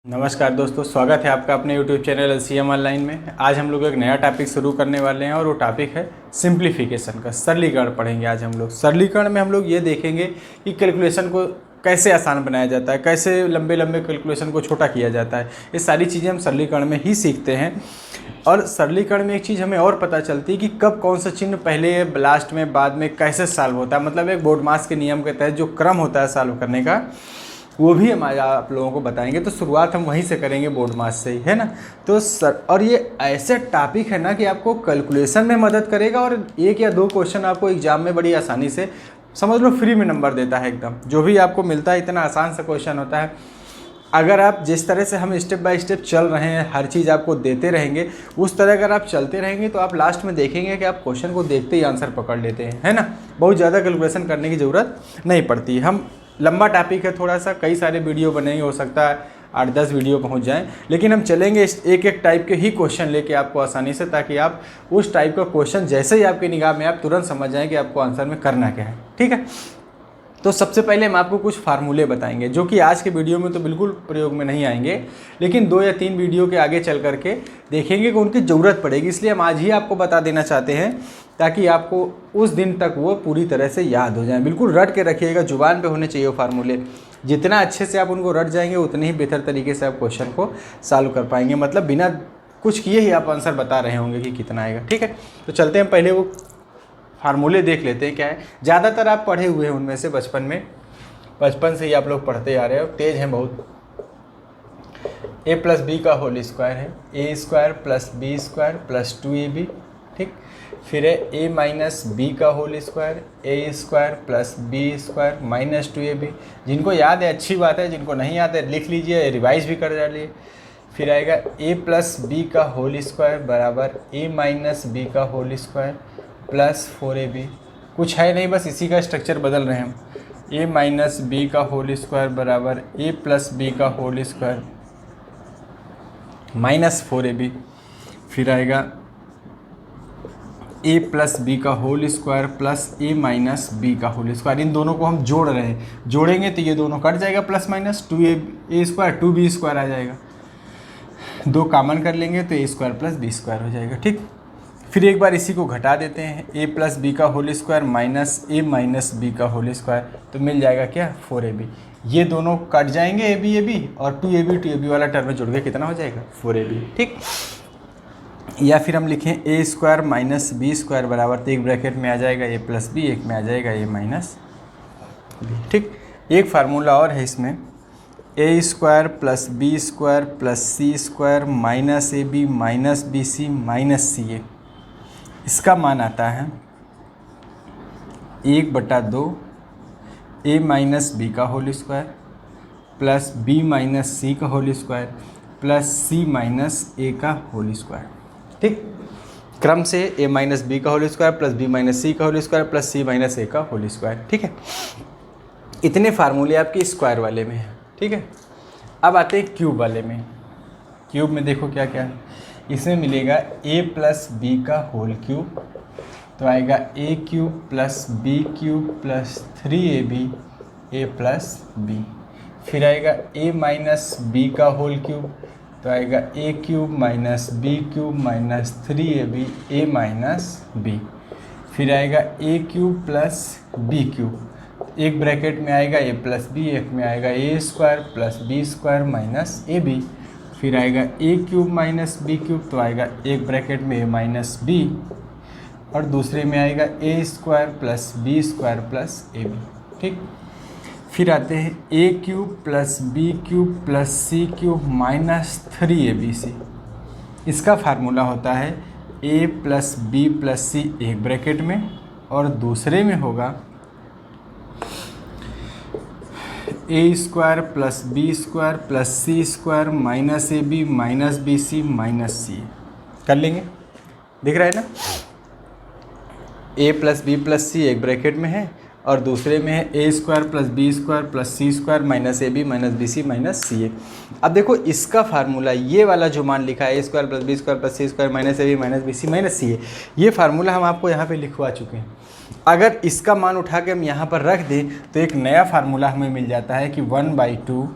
नमस्कार दोस्तों, स्वागत है आपका अपने YouTube चैनल LCM ऑनलाइन में। आज हम लोग एक नया टॉपिक शुरू करने वाले हैं और वो टॉपिक है सिंप्लीफिकेशन का। सरलीकरण पढ़ेंगे आज हम लोग। सरलीकरण में हम लोग ये देखेंगे कि कैलकुलेशन को कैसे आसान बनाया जाता है, कैसे लंबे लंबे कैलकुलेशन को छोटा किया जाता है। ये सारी चीज़ें हम सरलीकरण में ही सीखते हैं। और सरलीकरण में एक चीज़ हमें और पता चलती है कि कब कौन सा चिन्ह पहले, लास्ट में, बाद में कैसे सॉल्व होता है। मतलब एक बोर्डमास के नियम के तहत जो क्रम होता है सॉल्व करने का, वो भी हम आज आप लोगों को बताएंगे। तो शुरुआत हम वहीं से करेंगे, बोर्डमास से ही, है ना। तो और ये ऐसे टॉपिक है ना कि आपको कैलकुलेशन में मदद करेगा और एक या दो क्वेश्चन आपको एग्जाम में बड़ी आसानी से, समझ लो, फ्री में नंबर देता है एकदम। जो भी आपको मिलता है इतना आसान सा क्वेश्चन होता है। अगर आप जिस तरह से हम स्टेप बाय स्टेप चल रहे हैं, हर चीज़ आपको देते रहेंगे, उस तरह अगर आप चलते रहेंगे तो आप लास्ट में देखेंगे कि आप क्वेश्चन को देखते ही आंसर पकड़ लेते हैं, है ना। बहुत ज़्यादा कैलकुलेशन करने की ज़रूरत नहीं पड़ती। हम लंबा टॉपिक है थोड़ा सा, कई सारे वीडियो बनेंगे, हो सकता है 8-10 वीडियो पहुंच जाएं, लेकिन हम चलेंगे एक एक टाइप के ही क्वेश्चन लेके आपको आसानी से, ताकि आप उस टाइप का क्वेश्चन जैसे ही आपकी निगाह में आप तुरंत समझ जाएं कि आपको आंसर में करना क्या है। ठीक है। तो सबसे पहले हम आपको कुछ फार्मूले बताएंगे जो कि आज के वीडियो में तो बिल्कुल प्रयोग में नहीं आएंगे, लेकिन 2 या 3 वीडियो के आगे चल करके देखेंगे कि उनकी ज़रूरत पड़ेगी। इसलिए हम आज ही आपको बता देना चाहते हैं ताकि आपको उस दिन तक वो पूरी तरह से याद हो जाएं। बिल्कुल रट के रखिएगा, जुबान पे होने चाहिए वो फार्मूले। जितना अच्छे से आप उनको रट जाएंगे उतने ही बेहतर तरीके से आप क्वेश्चन को सॉल्व कर पाएंगे। मतलब बिना कुछ किए ही आप आंसर बता रहे होंगे कि कितना आएगा। ठीक है, तो चलते हैं, पहले वो फार्मूले देख लेते हैं क्या है। ज़्यादातर आप पढ़े हुए हैं उनमें से, बचपन से ही आप लोग पढ़ते आ रहे हो, तेज हैं बहुत। a प्लस बी का होल स्क्वायर है, a square plus B square plus 2ab। ठीक, फिर है a माइनस बी का whole square, a square plus B square minus 2ab। जिनको याद है अच्छी बात है, जिनको नहीं याद है लिख लीजिए, रिवाइज भी कर डालिए। फिर आएगा a प्लस बी का होल स्क्वायर बराबर a माइनस बी का होल स्क्वायर प्लस 4ab। कुछ है नहीं, बस इसी का स्ट्रक्चर बदल रहे हैं हम। a माइनस बी का होल स्क्वायर बराबर a प्लस बी का होल स्क्वायर माइनस 4ab। फिर आएगा a प्लस बी का whole square plus a minus B का होल स्क्वायर। इन दोनों को हम जोड़ रहे हैं, जोड़ेंगे तो ये दोनों कट जाएगा, plus minus 2a square 2b square आ जाएगा। 2 कॉमन कर लेंगे तो a square plus B square हो जाएगा। ठीक, फिर एक बार इसी को घटा देते हैं, a प्लस बी का whole square minus a minus B का होल स्क्वायर, तो मिल जाएगा क्या, 4ab। ये दोनों कट जाएंगे, ab और 2ab वाला टर्म में जुड़ के कितना हो जाएगा, 4ab। ठीक, या फिर हम लिखें a square minus B square बराबर, तो एक ब्रैकेट में आ जाएगा a प्लस बी, एक में आ जाएगा a माइनस बी। ठीक, एक फार्मूला और है इसमें, a square plus B square plus C square minus ab minus B C minus C A. इसका मान आता है 1/2 a माइनस बी का whole square plus b minus C का whole square plus c minus a का whole square. ठीक, क्रम से a माइनस बी का whole square plus b minus C का whole square plus c minus a का whole square. ठीक है, इतने फार्मूले आपके स्क्वायर वाले में हैं। ठीक है, अब आते हैं क्यूब वाले में। क्यूब में देखो क्या क्या है, इसमें मिलेगा a प्लस बी का होल क्यूब, तो आएगा a cube plus B cube plus 3ab a plus B. फिर आएगा a माइनस बी का होल क्यूब, तो आएगा a cube minus B cube minus 3ab a minus B. फिर आएगा a cube plus B cube, एक ब्रैकेट में आएगा a प्लस बी, एक में आएगा a square plus B square minus ab। फिर आएगा a cube minus B cube, तो आएगा एक ब्रैकेट में a माइनस बी और दूसरे में आएगा a square plus B square plus ab। ठीक, फिर आते हैं a cube plus B cube plus C cube minus 3abc। इसका फार्मूला होता है a plus B plus C एक ब्रैकेट में और दूसरे में होगा a square plus B square plus C square minus ab minus B C minus C. कर लेंगे, दिख रहा है ना। a plus B plus C एक ब्रैकेट में है और दूसरे में है a square plus B square plus C square minus ab minus B C minus C A. अब देखो इसका फार्मूला, ये वाला जो मान लिखा है a square plus B square plus C square minus ab minus B C minus C A, ये फार्मूला हम आपको यहाँ पे लिखवा चुके हैं। अगर इसका मान उठा के हम यहाँ पर रख दें तो एक नया फार्मूला हमें मिल जाता है कि 1/2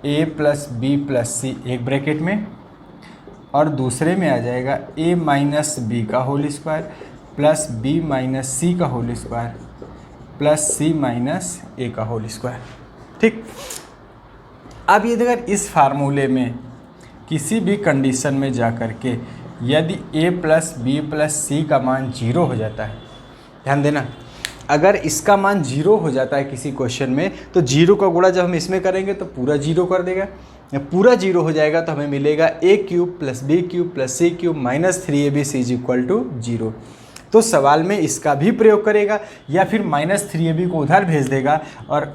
A plus B plus C एक ब्रैकेट में, और दूसरे में आ जाएगा ए माइनस बी का whole square plus B minus C का whole square plus C minus A का होल स्क्वायर। ठीक, अब ये अगर इस फार्मूले में किसी भी कंडीशन में जा कर के यदि a plus B plus C का मान 0 हो जाता है, ध्यान देना, अगर इसका मान 0 हो जाता है किसी क्वेश्चन में तो 0 का गुणा जब हम इसमें करेंगे तो पूरा 0 कर देगा। पूरा 0 हो जाएगा तो हमें मिलेगा a cube plus B cube plus C cube minus 3ab is equal to 0। तो सवाल में इसका भी प्रयोग करेगा या फिर माइनस 3ab को उधर भेज देगा और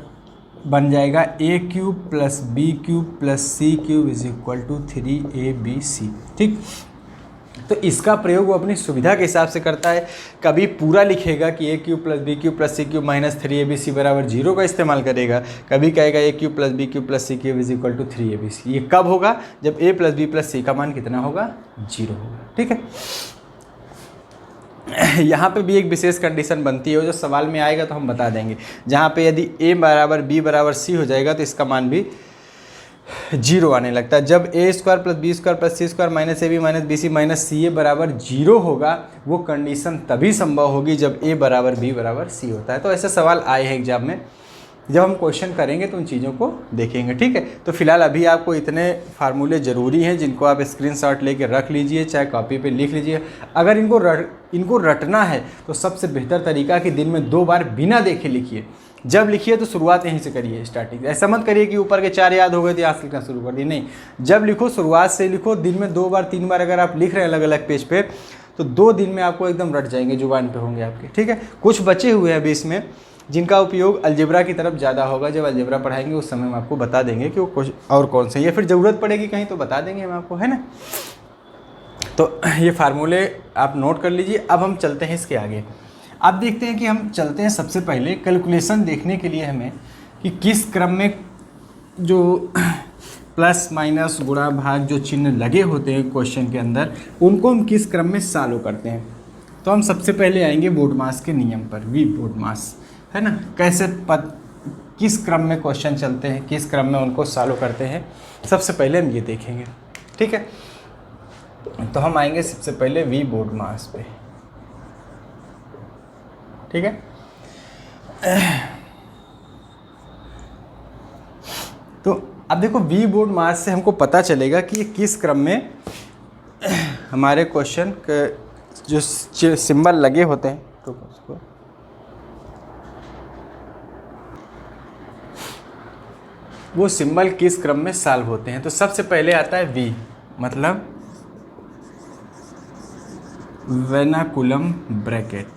बन जाएगा a cube plus B cube plus C cube is equal to 3abc। ठीक, तो इसका प्रयोग वो अपनी सुविधा के हिसाब से करता है। कभी पूरा लिखेगा कि a cube plus B cube plus C cube minus 3abc बराबर 0 का इस्तेमाल करेगा, कभी कहेगा a cube plus B cube plus C cube is equal to 3abc। ये कब होगा? जब a plus B plus C का मान कितना होगा? 0 होगा। ठीक है, यहाँ पे भी एक विशेष कंडीशन बनती है, जो सवाल में आएगा तो हम बता देंगे। जहाँ पे यदि a बराबर b बराबर c हो जाएगा तो इसका मान भी 0 आने लगता है। जब a square plus B square plus C square minus A B minus B C minus C A बराबर 0 होगा, वो कंडीशन तभी संभव होगी जब a बराबर b बराबर c होता है। तो ऐसे सवाल आए हैं एग्जाम में, जब हम क्वेश्चन करेंगे तो उन चीज़ों को देखेंगे। ठीक है, तो फिलहाल अभी आपको इतने फार्मूले ज़रूरी हैं जिनको आप स्क्रीनशॉट लेके रख लीजिए, चाहे कॉपी पे लिख लीजिए। अगर इनको रटना है तो सबसे बेहतर तरीका कि दिन में 2 बार बिना देखे लिखिए। जब लिखिए तो शुरुआत यहीं से करिए, स्टार्टिंग। ऐसा मत करिए कि ऊपर के 4 याद हो गए तो यहाँ से लिखना शुरू कर दिए, नहीं। जब लिखो शुरुआत से लिखो। दिन में 2 बार 3 बार अगर आप लिख रहे हैं अलग अलग पेज पे तो 2 दिन में आपको एकदम रट जाएंगे, जुबान पे होंगे आपके। ठीक है, कुछ बचे हुए हैं अभी इसमें जिनका उपयोग अलजेब्रा की तरफ ज़्यादा होगा। जब अलजेब्रा पढ़ाएंगे उस समय हम आपको बता देंगे कि वो और कौन से, या फिर ज़रूरत पड़ेगी कहीं तो बता देंगे हम आपको, है ना। तो ये फार्मूले आप नोट कर लीजिए। अब हम चलते हैं इसके आगे। आप देखते हैं कि हम चलते हैं सबसे पहले कैलकुलेशन देखने के लिए हमें कि किस क्रम में जो प्लस माइनस गुणा भाग जो चिन्ह लगे होते हैं क्वेश्चन के अंदर, उनको हम किस क्रम में सॉल्व करते हैं। तो हम सबसे पहले आएंगे बोडमास के नियम पर, वी बोडमास, है ना। कैसे किस क्रम में क्वेश्चन चलते हैं, किस क्रम में उनको सॉल्व करते हैं, सबसे पहले हम ये देखेंगे। ठीक है, तो हम आएंगे सबसे पहले वी बोडमास पे। ठीक है, तो अब देखो वी बोडमास से हमको पता चलेगा कि ये किस क्रम में हमारे क्वेश्चन के जो सिंबल लगे होते हैं, तो उसको वो सिंबल किस क्रम में सॉल्व होते हैं। तो सबसे पहले आता है वी, मतलब वेनाकुलम ब्रैकेट।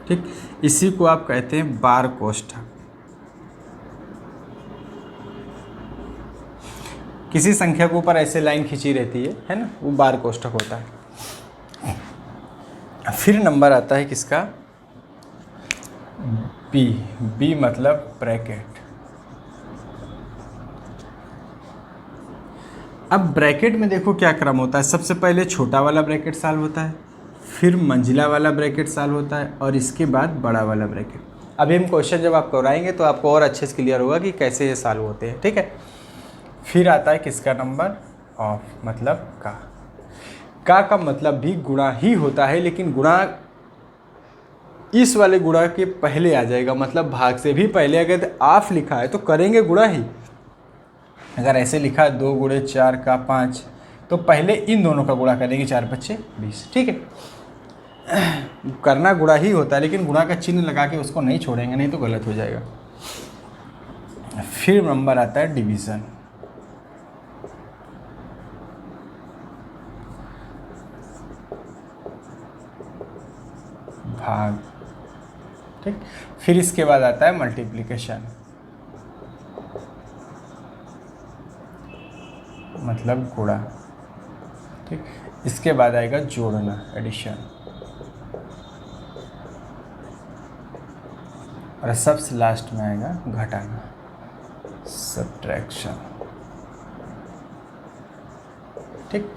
ठीक, इसी को आप कहते हैं बार कोष्ठक। किसी संख्या के ऊपर ऐसे लाइन खींची रहती है ना, वो बार कोष्ठक होता है। फिर नंबर आता है किसका? बी, बी मतलब ब्रैकेट। अब ब्रैकेट में देखो क्या क्रम होता है। सबसे पहले छोटा वाला ब्रैकेट सॉल्व होता है, फिर मंजिला वाला ब्रैकेट सॉल्व होता है, और इसके बाद बड़ा वाला ब्रैकेट। अभी हम क्वेश्चन जब आप कराएंगे तो आपको और अच्छे से क्लियर होगा कि कैसे ये सॉल्व होते हैं। ठीक है, फिर आता है किसका नंबर? ऑफ, मतलब का मतलब भी गुणा ही होता है, लेकिन गुणा इस वाले गुणा के पहले आ जाएगा, मतलब भाग से भी पहले। अगर ऑफ लिखा है तो करेंगे गुणा ही। अगर ऐसे लिखा है 2 गुणे 4 का 5, तो पहले इन दोनों का गुणा करेंगे, 4 5 20। ठीक है, करना गुणा ही होता है, लेकिन गुणा का चिन्ह लगा के उसको नहीं छोड़ेंगे, नहीं तो गलत हो जाएगा। फिर नंबर आता है डिवीज़न। भाग। ठीक, फिर इसके बाद आता है मल्टीप्लिकेशन, मतलब गुणा। ठीक, इसके बाद आएगा जोड़ना, एडिशन, और सबसे लास्ट में आएगा घटाना, सब्ट्रैक्शन। ठीक,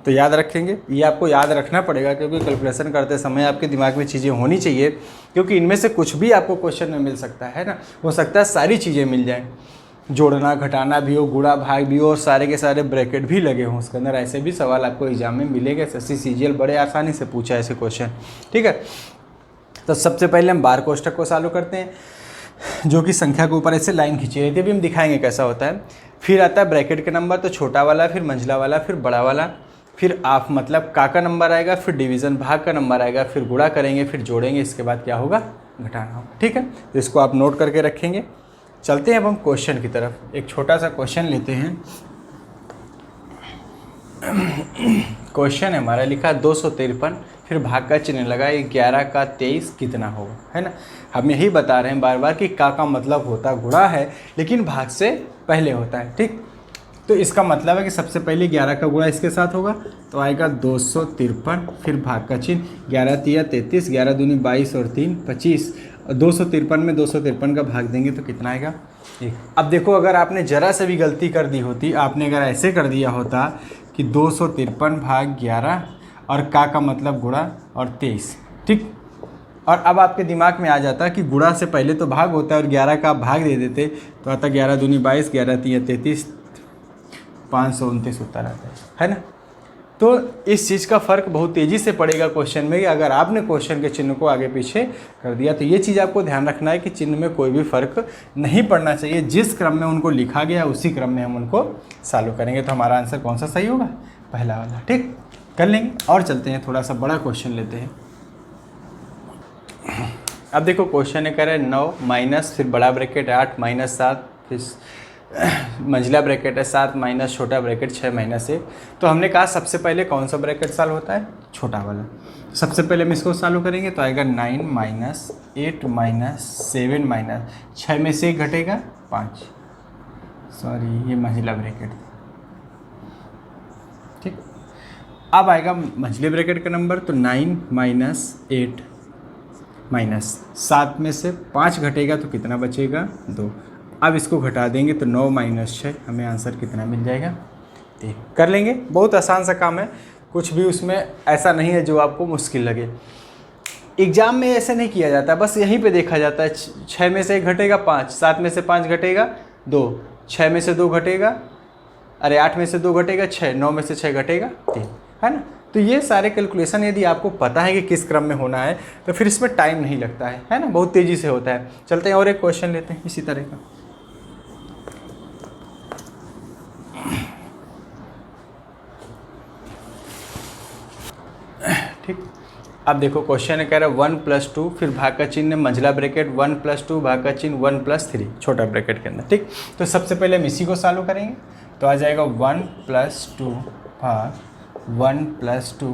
तो याद रखेंगे, ये आपको याद रखना पड़ेगा क्योंकि कैलकुलेशन करते समय आपके दिमाग में चीज़ें होनी चाहिए, क्योंकि इनमें से कुछ भी आपको क्वेश्चन में मिल सकता है ना। हो सकता है सारी चीज़ें मिल जाएं, जोड़ना घटाना भी हो, गुणा भाग भी हो और सारे के सारे ब्रैकेट भी लगे हों उसके अंदर। ऐसे भी सवाल आपको एग्जाम में मिलेगा। एसएससी सीजीएल बड़े आसानी से पूछा है ऐसे क्वेश्चन, ठीक है। तो सबसे पहले हम बार कोष्ठक को चालू करते हैं, जो कि संख्या के ऊपर ऐसे लाइन खींची रहती है। अभी हम दिखाएंगे कैसा होता है। फिर आता है ब्रैकेट के नंबर, तो छोटा वाला, फिर मंझला वाला, फिर बड़ा वाला, फिर आप मतलब का नंबर आएगा, फिर डिवीज़न भाग का नंबर आएगा, फिर गुणा करेंगे, फिर जोड़ेंगे, इसके बाद क्या होगा, घटाना होगा, ठीक है। तो इसको आप नोट करके रखेंगे। चलते हैं अब हम क्वेश्चन की तरफ। एक छोटा सा क्वेश्चन लेते हैं। क्वेश्चन है हमारा लिखा 253, फिर भाग का चिन्ह लगाए 11 का 23 कितना होगा, है ना। हम यही बता रहे हैं बार बार कि का मतलब होता गुणा है, लेकिन भाग से पहले होता है, ठीक। तो इसका मतलब है कि सबसे पहले 11 का गुणा इसके साथ होगा, तो आएगा 253, फिर भाग का चिन्ह 11 तिया 33, 11 दूनी 22 और 3 25, और 253 में 253 का भाग देंगे तो कितना आएगा, 1। अब देखो, अगर आपने ज़रा से भी गलती कर दी होती, आपने अगर ऐसे कर दिया होता कि 253 भाग 11 और का मतलब गुणा और 23, ठीक। और अब आपके दिमाग में आ जाता कि गुणा से पहले तो भाग होता है और 11 का भाग दे देते, तो आता 11 दूनी 22, 11 तिया 33, 529 उत्तर आता है ना। तो इस चीज़ का फ़र्क बहुत तेज़ी से पड़ेगा क्वेश्चन में, कि अगर आपने क्वेश्चन के चिन्ह को आगे पीछे कर दिया। तो ये चीज़ आपको ध्यान रखना है कि चिन्ह में कोई भी फ़र्क नहीं पड़ना चाहिए। जिस क्रम में उनको लिखा गया उसी क्रम में हम उनको सॉल्व करेंगे। तो हमारा आंसर कौन सा सही होगा, पहला वाला, ठीक। कर लेंगे और चलते हैं, थोड़ा सा बड़ा क्वेश्चन लेते हैं। अब देखो क्वेश्चन है, कह रहे हैं 9 माइनस, फिर बड़ा ब्रैकेट 8 माइनस 7, फिर मंझला ब्रैकेट है 7 माइनस छोटा ब्रैकेट 6 माइनस 1। तो हमने कहा सबसे पहले कौन सा ब्रैकेट सॉल्व होता है, छोटा वाला। सबसे पहले हम इसको सॉल्व करेंगे, तो आएगा 9 माइनस 8 माइनस 7 माइनस 6 में से 1 घटेगा 5, सॉरी ये मंझला ब्रैकेट, ठीक। अब आएगा मंझले ब्रैकेट का नंबर, तो 9 माइनस 8 माइनस 7 में से 5 घटेगा तो कितना बचेगा, 2। अब इसको घटा देंगे तो 9 माइनस 6, हमें आंसर कितना मिल जाएगा, 1। कर लेंगे, बहुत आसान सा काम है, कुछ भी उसमें ऐसा नहीं है जो आपको मुश्किल लगे। एग्जाम में ऐसे नहीं किया जाता, बस यहीं पे देखा जाता है। 6 में से 1 घटेगा 5, 7 में से 5 घटेगा 2, 6 में से 2 घटेगा, अरे 8 में से 2 घटेगा 6, 9 में से 6 घटेगा 3, है ना। तो ये सारे कैलकुलेशन यदि आपको पता है कि किस क्रम में होना है, तो फिर इसमें टाइम नहीं लगता है ना, बहुत तेज़ी से होता है। चलते हैं और एक क्वेश्चन लेते हैं इसी तरह का। ठीक, अब देखो क्वेश्चन है, कह रहा है 1 + 2, फिर भाग का चिन्ह मंझला ब्रैकेट 1 + 2 भाग का चिन्ह 1 + 3 छोटा ब्रैकेट के अंदर, ठीक। तो सबसे पहले हम इसी को सॉल्व करेंगे, तो आ जाएगा 1 + 2 भाग 1 + 2।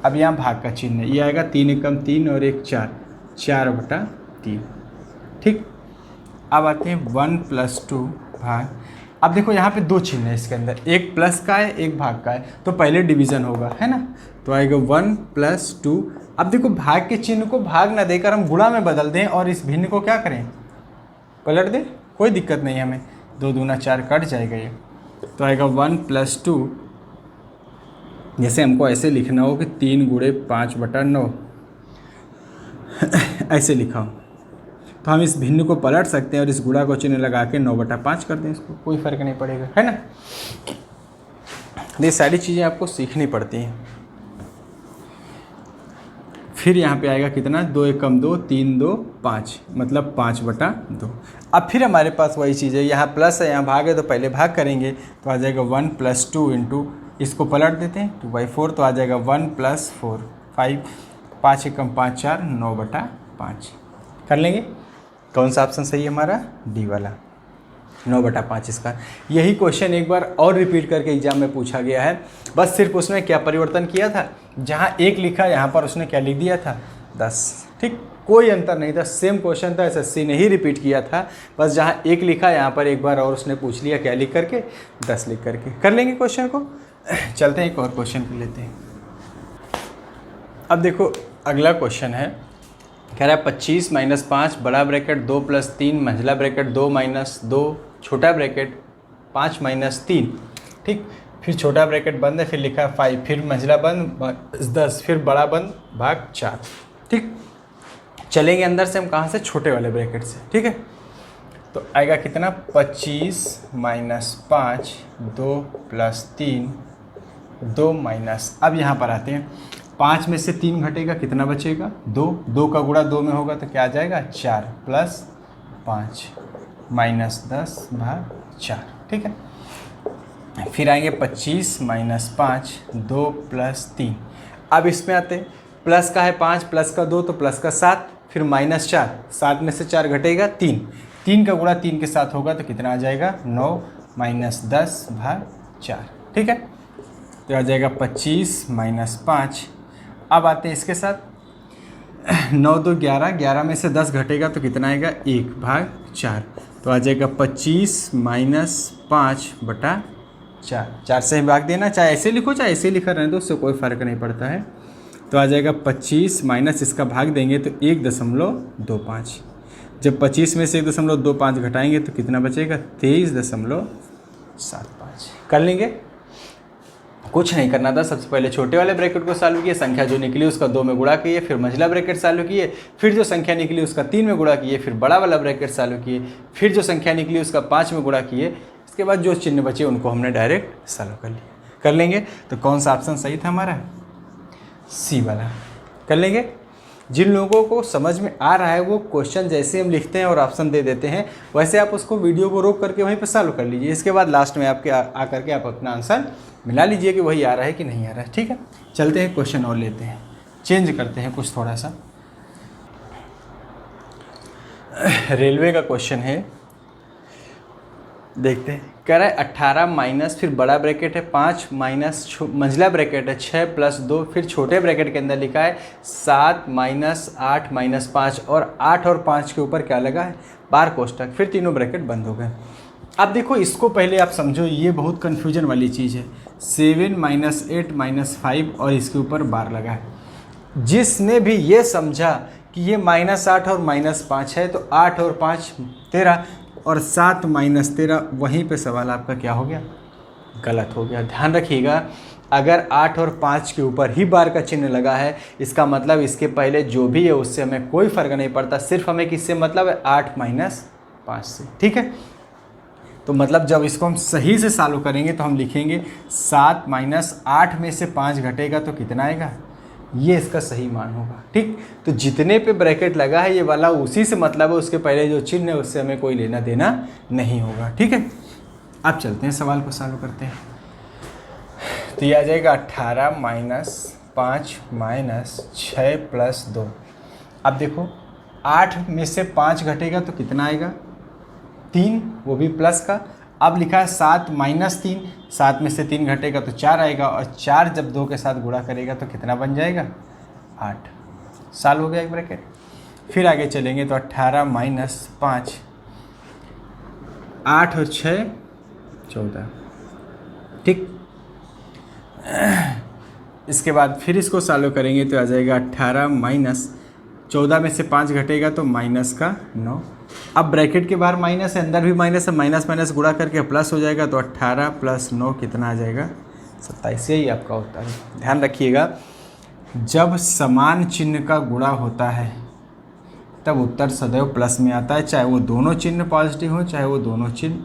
अब यहाँ भाग का चिन्ह है, ये आएगा 3 एकम 3 और 1 4, 4/3, ठीक। अब आते हैं 1 + 2 भाग, अब देखो यहाँ पे 2 चिन्ह है इसके अंदर, एक प्लस का है एक भाग का है, तो पहले डिवीज़न होगा, है ना। तो आएगा 1 + 2। अब देखो भाग के चिन्ह को भाग ना देकर हम गुणा में बदल दें और इस भिन्न को क्या करें, पलट दें, कोई दिक्कत नहीं हमें, 2 दूना 4 कट जाएगा ये। तो आएगा 1 + 2, जैसे हमको ऐसे लिखना हो कि 3 × 5/9 ऐसे लिखा हो, तो हम इस भिन्न को पलट सकते हैं और इस गुणा को चिन्ह लगा के 9/5 कर दें, इसको कोई फ़र्क नहीं पड़ेगा, है ना। ये सारी चीज़ें आपको सीखनी पड़ती हैं। फिर यहाँ पे आएगा कितना, 2 एकम 2, 3 2 5, मतलब 5/2। अब फिर हमारे पास वही चीज़ है, यहाँ प्लस है यहाँ भाग है, तो पहले भाग करेंगे, तो आ जाएगा 1 + 2 इंटू, इसको पलट देते हैं 2/4, तो आ जाएगा 1 + 4 5, 5 एकम 5 4, 9/5। कर लेंगे, कौन सा ऑप्शन सही है हमारा, डी वाला, 9/5 इसका। यही क्वेश्चन एक बार और रिपीट करके एग्जाम में पूछा गया है, बस सिर्फ उसमें क्या परिवर्तन किया था, जहाँ 1 लिखा यहाँ पर उसने क्या लिख दिया था, 10, ठीक। कोई अंतर नहीं था, सेम क्वेश्चन था, एसएससी ने ही रिपीट किया था, बस जहाँ 1 लिखा यहाँ पर एक बार और उसने पूछ लिया, क्या लिख करके, 10 लिख करके। कर लेंगे क्वेश्चन को, चलते हैं एक और क्वेश्चन कर लेते हैं। अब देखो अगला क्वेश्चन है, कह रहा है 25 - 5 बड़ा ब्रैकेट 2 + 3 मंझला ब्रैकेट 2 - 2 छोटा ब्रैकेट 5 - 3, ठीक। फिर छोटा ब्रैकेट बंद है, फिर लिखा है 5, फिर मंझला बंद 10, फिर बड़ा बंद भाग 4, ठीक। चलेंगे अंदर से हम कहाँ से, छोटे वाले ब्रैकेट से, ठीक है। तो आएगा कितना 25 माइनस 5 2 प्लस 3 2 माइनस, अब यहाँ पर आते हैं 5 में से 3 घटेगा कितना बचेगा 2, 2 का गुणा 2 में होगा तो क्या आ जाएगा 4 प्लस 5 माइनस 10 भाग 4, ठीक है। फिर आएंगे 25 माइनस 5 2 प्लस 3, अब इसमें आते हैं प्लस का है 5 प्लस का 2 तो प्लस का 7, फिर माइनस 4, 7 में से 4 घटेगा 3, 3 का गुणा 3 के साथ होगा तो कितना आ जाएगा 9 माइनस 10 भाग 4, ठीक है। तो आ जाएगा 25 माइनस 5। अब आते हैं इसके साथ 9 2 11, 11 में से 10 घटेगा तो कितना आएगा 1 भाग 4, तो आ जाएगा 25 माइनस 5 बटा 4, 4 से भाग देना, चाहे ऐसे लिखो चाहे ऐसे लिखा रहने दो, उससे कोई फ़र्क नहीं पड़ता है। तो आ जाएगा 25 माइनस इसका भाग देंगे तो 1.25, जब 25 में से 1.25 घटाएंगे तो कितना बचेगा 23.75। कर लेंगे, कुछ नहीं करना था। सबसे पहले छोटे वाले ब्रैकेट को सॉल्व किए, संख्या जो निकली उसका 2 में गुणा किए, फिर मंझला ब्रैकेट सॉल्व किए, फिर जो संख्या निकली उसका 3 में गुणा किए, फिर बड़ा वाला ब्रैकेट सॉल्व किए, फिर जो संख्या निकली उसका 5 में गुणा किए, इसके बाद जो चिन्ह बचे उनको हमने डायरेक्ट सॉल्व कर लिया। कर लेंगे तो कौन सा ऑप्शन सही था हमारा, सी वाला। कर लेंगे। जिन लोगों को समझ में आ रहा है वो क्वेश्चन जैसे हम लिखते हैं और ऑप्शन दे देते हैं वैसे आप उसको वीडियो को रोक करके वहीं पर सॉल्व कर लीजिए। इसके बाद लास्ट में आपके आकर के आप अपना आंसर मिला लीजिए कि वही आ रहा है कि नहीं आ रहा है, ठीक है। चलते हैं क्वेश्चन और लेते हैं, चेंज करते हैं कुछ थोड़ा सा। रेलवे का क्वेश्चन है, देखते हैं। कह रहा है 18 माइनस, फिर बड़ा ब्रैकेट है 5 माइनस मंझला ब्रैकेट है 6 प्लस 2, फिर छोटे ब्रैकेट के अंदर लिखा है 7 माइनस 8 माइनस 5, और 8 और 5 के ऊपर क्या लगा है बार कोष्टक, फिर तीनों ब्रैकेट बंद हो गए। अब देखो इसको पहले आप समझो, ये बहुत कन्फ्यूजन वाली चीज़ है। 7 माइनस 8 माइनस 5 और इसके ऊपर बार लगा है। जिसने भी ये समझा कि ये -8 और -5 है तो 8 और 5 13 और 7 माइनस 13, वहीं पे सवाल आपका क्या हो गया, गलत हो गया। ध्यान रखिएगा, अगर 8 और 5 के ऊपर ही बार का चिन्ह लगा है इसका मतलब इसके पहले जो भी है उससे हमें कोई फ़र्क नहीं पड़ता, सिर्फ हमें किससे मतलब है 8 माइनस 5 से, ठीक है। तो मतलब जब इसको हम सही से सॉल्व करेंगे तो हम लिखेंगे 7 माइनस 8 में से 5 घटेगा तो कितना आएगा, ये इसका सही मान होगा, ठीक। तो जितने पे ब्रैकेट लगा है ये वाला उसी से मतलब है, उसके पहले जो चिन्ह है उससे हमें कोई लेना देना नहीं होगा, ठीक है। अब चलते हैं सवाल को सॉल्व करते हैं। तो ये आ जाएगा 18 माइनस 5 माइनस 6 प्लस 2। अब देखो 8 में से 5 घटेगा तो कितना आएगा 3, वो भी प्लस का। अब लिखा है 7 माइनस 3, 7 में से 3 घटेगा तो 4 आएगा, और 4 जब 2 के साथ गुणा करेगा तो कितना बन जाएगा 8। साल हो गया एक ब्रैकेट। फिर आगे चलेंगे तो 18 माइनस 5, 8 और 6 14, ठीक। इसके बाद फिर इसको सॉल्व करेंगे तो आ जाएगा 18 माइनस 14 में से 5 घटेगा तो माइनस का 9। अब ब्रैकेट के बाहर माइनस है, अंदर भी माइनस है, माइनस माइनस गुणा करके प्लस हो जाएगा, तो 18 प्लस 9 कितना आ जाएगा 27। यही आपका उत्तर है। ध्यान रखिएगा, जब समान चिन्ह का गुणा होता है तब उत्तर सदैव प्लस में आता है, चाहे वो दोनों चिन्ह पॉजिटिव हो चाहे वो दोनों चिन्ह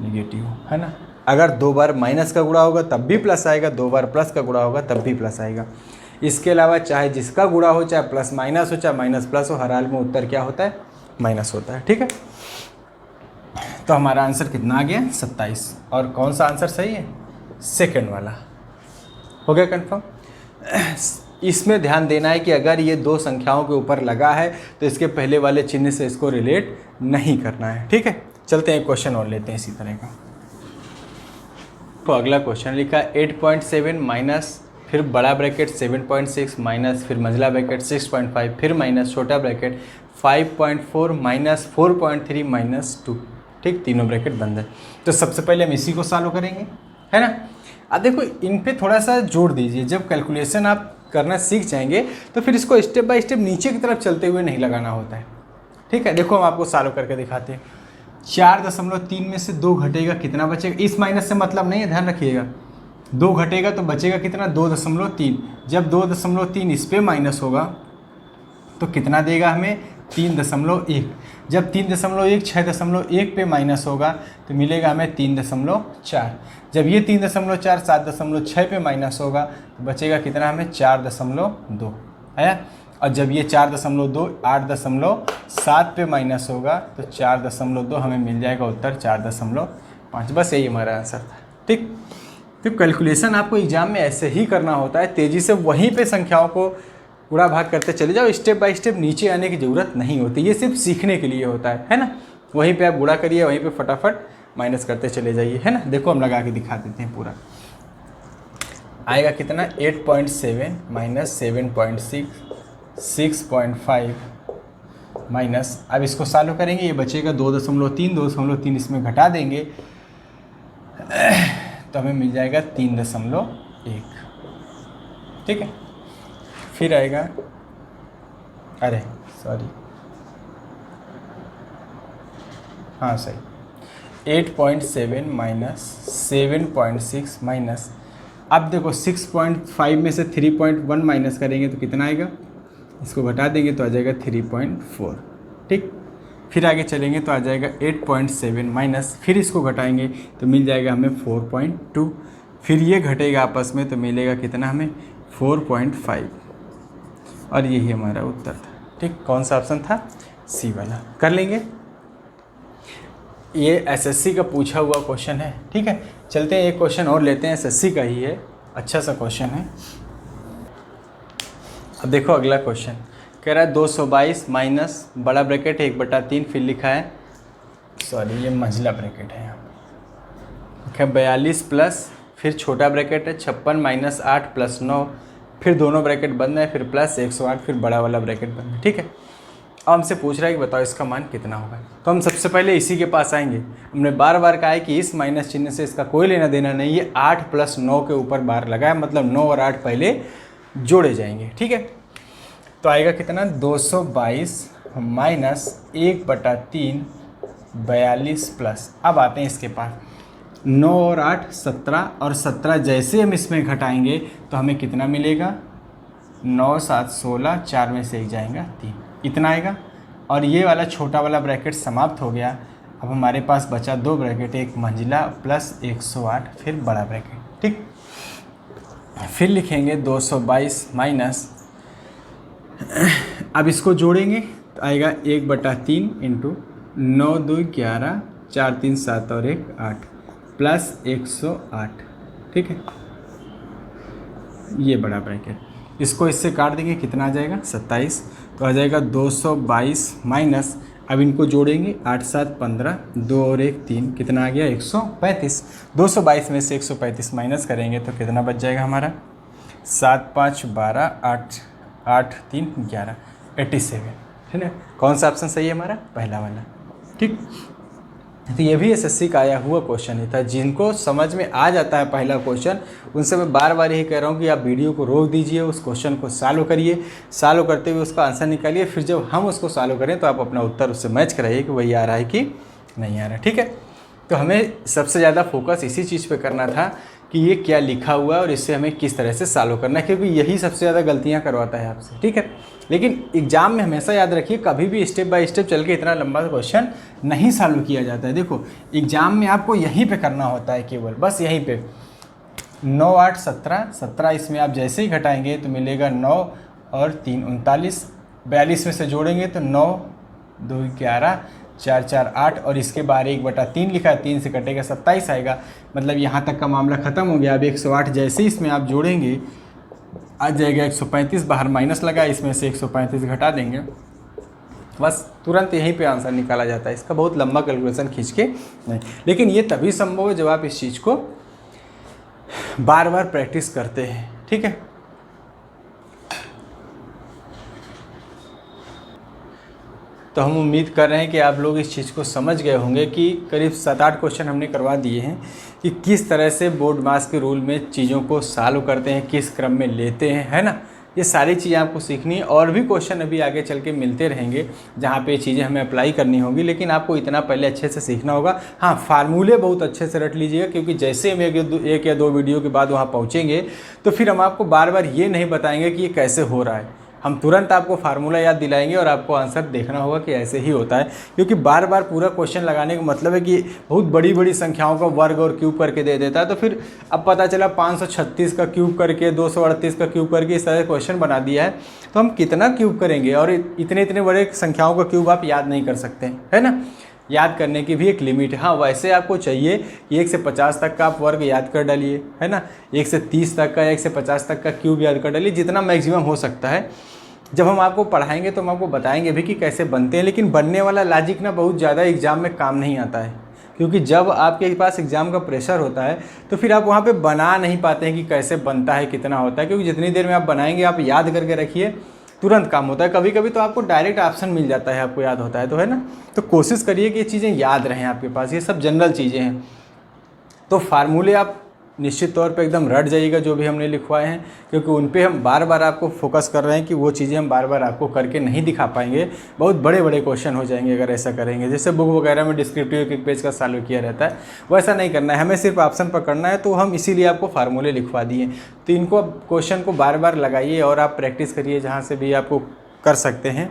नेगेटिव हो, है ना। अगर 2 बार माइनस का गुणा होगा तब भी प्लस आएगा, 2 बार प्लस का गुणा होगा तब भी प्लस आएगा। इसके अलावा चाहे जिसका गुणा हो, चाहे प्लस माइनस हो चाहे माइनस प्लस हो, हर हाल में उत्तर क्या होता है माइनस होता है, ठीक है। तो हमारा आंसर कितना आ गया 27, और कौन सा आंसर सही है सेकंड वाला। हो गया कंफर्म। इसमें ध्यान देना है कि अगर ये 2 संख्याओं के ऊपर लगा है तो इसके पहले वाले चिन्ह से इसको रिलेट नहीं करना है, ठीक है। चलते हैं क्वेश्चन और लेते हैं इसी तरह का। तो अगला क्वेश्चन लिखा है 8.7 माइनस, फिर बड़ा ब्रैकेट 7.6 माइनस, फिर मंझला ब्रैकेट 6.5, फिर माइनस छोटा ब्रैकेट 5.4 माइनस 4.3 माइनस 2, ठीक। तीनों ब्रैकेट बंद है। तो सबसे पहले हम इसी को सॉल्व करेंगे, है ना। अब देखो इन पे थोड़ा सा जोड़ दीजिए, जब कैलकुलेशन आप करना सीख जाएंगे तो फिर इसको स्टेप बाय स्टेप नीचे की तरफ चलते हुए नहीं लगाना होता है, ठीक है। देखो हम आपको सॉल्व करके दिखाते हैं। 4.3 में से 2 घटेगा कितना बचेगा, इस माइनस से मतलब नहीं है, ध्यान रखिएगा। 2 घटेगा तो बचेगा कितना 2.3। जब 2.3 इस पे माइनस होगा तो कितना देगा हमें 3.1। जब 3.1 6.1 पे माइनस होगा तो मिलेगा हमें 3.4। जब ये 3.4 7.6 पे माइनस होगा तो बचेगा कितना हमें 4.2 आया। और जब ये 4.2 8.7 पे माइनस होगा तो 4.2 हमें मिल जाएगा उत्तर 4.5। बस यही हमारा आंसर था। ठीक, तो कैलकुलेशन आपको एग्जाम में ऐसे ही करना होता है, तेज़ी से वहीं पे संख्याओं को गुणा भाग करते चले जाओ, स्टेप बाय स्टेप नीचे आने की ज़रूरत नहीं होती। ये सिर्फ सीखने के लिए होता है ना। वहीं पे आप गुणा करिए, वहीं पे फटाफट माइनस करते चले जाइए, है ना। देखो हम लगा के दिखा देते हैं पूरा। आएगा कितना 8.7 माइनस 7.6 6.5 माइनस, अब इसको सॉल्व करेंगे, ये बचेगा 2.3 इसमें घटा देंगे तो हमें मिल जाएगा 3.1। ठीक है, फिर आएगा, अरे सॉरी, हाँ सही, 8.7 माइनस 7.6 माइनस, अब देखो 6.5 में से 3.1 माइनस करेंगे तो कितना आएगा, इसको घटा देंगे तो आ जाएगा 3.4। ठीक, फिर आगे चलेंगे तो आ जाएगा 8.7 माइनस, फिर इसको घटाएंगे तो मिल जाएगा हमें 4.2, फिर ये घटेगा आपस में तो मिलेगा कितना हमें 4.5, और यही हमारा उत्तर था। ठीक, कौन सा ऑप्शन था, सी वाला। कर लेंगे, ये एसएससी का पूछा हुआ क्वेश्चन है। ठीक है, चलते हैं एक क्वेश्चन और लेते हैं, एसएससी का ही है, अच्छा सा क्वेश्चन है। अब देखो अगला क्वेश्चन कह रहा है 222 माइनस बड़ा ब्रैकेट 1/3, फिर लिखा है, सॉरी ये मंझला ब्रैकेट है यहाँ, 42 प्लस, फिर छोटा ब्रैकेट है 56 माइनस 8 प्लस 9, फिर दोनों ब्रैकेट बंद है, फिर प्लस 108, फिर बड़ा वाला ब्रैकेट बंद है। ठीक है, अब हमसे पूछ रहा है कि बताओ इसका मान कितना होगा। तो हम सबसे पहले इसी के पास आएंगे। हमने बार बार कहा है कि इस माइनस चिन्ह से इसका कोई लेना देना नहीं है, 8 प्लस 9 के ऊपर बार लगा है, मतलब 9 और 8 पहले जोड़े जाएंगे। ठीक है, तो आएगा कितना 222 माइनस 1/3 42 प्लस, अब आते हैं इसके पास 9 और 8 17, और 17 जैसे हम इसमें घटाएंगे तो हमें कितना मिलेगा, 9 7 16, 4 में से 1 जाएगा 3, इतना आएगा। और ये वाला छोटा वाला ब्रैकेट समाप्त हो गया। अब हमारे पास बचा 2 ब्रैकेट, एक मंझला प्लस 108, फिर बड़ा ब्रैकेट। ठीक, फिर लिखेंगे 222 माइनस, अब इसको जोड़ेंगे तो आएगा 1/3 इंटू 9 2 11 4 3 7 और 1 8 प्लस 108। ठीक है, ये बड़ा ब्रैकेट, इसको इससे काट देंगे, कितना आ जाएगा 27, तो आ जाएगा 222 माइनस, अब इनको जोड़ेंगे 8 7 15, 2 और 1 3, कितना आ गया 135। 222 में से 135 माइनस करेंगे तो कितना बच जाएगा हमारा, 7 5 12 8 8 3 11 87। है ना, कौन सा ऑप्शन सही है हमारा, पहला वाला। ठीक, तो ये भी एसएससी का आया हुआ क्वेश्चन ही था। जिनको समझ में आ जाता है पहला क्वेश्चन, उनसे मैं बार बार यही कह रहा हूँ कि आप वीडियो को रोक दीजिए, उस क्वेश्चन को सॉल्व करिए, सॉल्व करते हुए उसका आंसर निकालिए, फिर जब हम उसको सॉल्व करें तो आप अपना उत्तर उससे मैच कराइए कि वही आ रहा है कि नहीं आ रहा है। ठीक है, तो हमें सबसे ज़्यादा फोकस इसी चीज़ पर करना था कि ये क्या लिखा हुआ है और इससे हमें किस तरह से सॉल्व करना है, क्योंकि यही सबसे ज़्यादा गलतियाँ करवाता है आपसे। ठीक है, लेकिन एग्जाम में हमेशा याद रखिए, कभी भी स्टेप बाय स्टेप चल के इतना लंबा क्वेश्चन नहीं सॉल्व किया जाता है। देखो एग्जाम में आपको यहीं पे करना होता है, केवल बस यहीं पे 9 8 17 17, इसमें आप जैसे ही घटाएंगे तो मिलेगा 9 और 3 39, 42 में से जोड़ेंगे तो 9 2 11 4 4 8, और इसके बाहर 1/3 लिखा है, 3 से कटेगा 27 आएगा, मतलब यहाँ तक का मामला ख़त्म हो गया। अब 108 जैसे ही इसमें आप जोड़ेंगे आ जाएगा 135, बाहर माइनस लगा, इसमें से 135 घटा देंगे, बस तुरंत यहीं पे आंसर निकाला जाता है। इसका बहुत लंबा कैलकुलेशन खींच के नहीं, लेकिन ये तभी संभव है जब आप इस चीज़ को बार बार प्रैक्टिस करते हैं। ठीक है, तो हम उम्मीद कर रहे हैं कि आप लोग इस चीज़ को समझ गए होंगे कि करीब 7-8 क्वेश्चन हमने करवा दिए हैं कि किस तरह से बोर्ड मास के रूल में चीज़ों को सॉल्व करते हैं, किस क्रम में लेते हैं, है ना। ये सारी चीज़ें आपको सीखनी है, और भी क्वेश्चन अभी आगे चल के मिलते रहेंगे जहाँ पे चीज़ें हमें अप्लाई करनी होगी, लेकिन आपको इतना पहले अच्छे से सीखना होगा। हाँ, फार्मूले बहुत अच्छे से रट लीजिएगा, क्योंकि जैसे हम एक या दो वीडियो के बाद वहाँ पहुँचेंगे तो फिर हम आपको बार बार ये नहीं बताएंगे कि ये कैसे हो रहा है, हम तुरंत आपको फार्मूला याद दिलाएंगे और आपको आंसर देखना होगा कि ऐसे ही होता है, क्योंकि बार बार पूरा क्वेश्चन लगाने का मतलब है कि बहुत बड़ी बड़ी संख्याओं का वर्ग और क्यूब करके दे देता है। तो फिर अब पता चला 536 का क्यूब करके 238 का क्यूब करके इस तरह क्वेश्चन बना दिया है, तो हम कितना क्यूब करेंगे, और इतने इतने बड़े संख्याओं का क्यूब आप याद नहीं कर सकते, है ना। याद करने की भी एक लिमिट है। हाँ, वैसे आपको चाहिए कि 1 से 50 तक का आप वर्ग याद कर डालिए, है ना, 1 से 30 तक का, 1 से 50 तक का क्यूब याद कर डालिए, जितना मैक्सिमम हो सकता है। जब हम आपको पढ़ाएंगे तो हम आपको बताएंगे भी कि कैसे बनते हैं, लेकिन बनने वाला लॉजिक ना बहुत ज़्यादा एग्जाम में काम नहीं आता है, क्योंकि जब आपके पास एग्ज़ाम का प्रेशर होता है तो फिर आप वहाँ पे बना नहीं पाते हैं कि कैसे बनता है, कितना होता है, क्योंकि जितनी देर में आप बनाएंगे आप याद करके रखिए, तुरंत काम होता है। कभी कभी तो आपको डायरेक्ट ऑप्शन मिल जाता है, आपको याद होता है तो, है ना। तो कोशिश करिए कि ये चीज़ें याद रहें आपके पास, ये सब जनरल चीज़ें हैं। तो फार्मूले आप निश्चित तौर पे एकदम रट जाइएगा जो भी हमने लिखवाए हैं, क्योंकि उन पे हम बार बार आपको फोकस कर रहे हैं कि वो चीज़ें हम बार बार आपको करके नहीं दिखा पाएंगे। बहुत बड़े बड़े क्वेश्चन हो जाएंगे अगर ऐसा करेंगे। जैसे बुक वगैरह में डिस्क्रिप्टिव एक पेज का सॉल्व किया रहता है, वैसा नहीं करना है, हमें सिर्फ ऑप्शन पकड़ना है। तो हम इसीलिए आपको फार्मूले लिखवा दिए। तो इनको क्वेश्चन को बार बार लगाइए और आप प्रैक्टिस करिए जहाँ से भी आपको कर सकते हैं।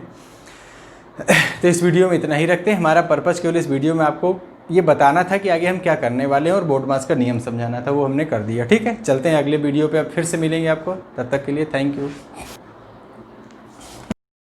तो इस वीडियो में इतना ही रखते हैं। हमारा पर्पज़ केवल इस वीडियो में आपको ये बताना था कि आगे हम क्या करने वाले हैं, और बोर्ड मास का नियम समझाना था, वो हमने कर दिया। ठीक है, चलते हैं अगले वीडियो पे, अब फिर से मिलेंगे आपको। तब तक के लिए थैंक यू।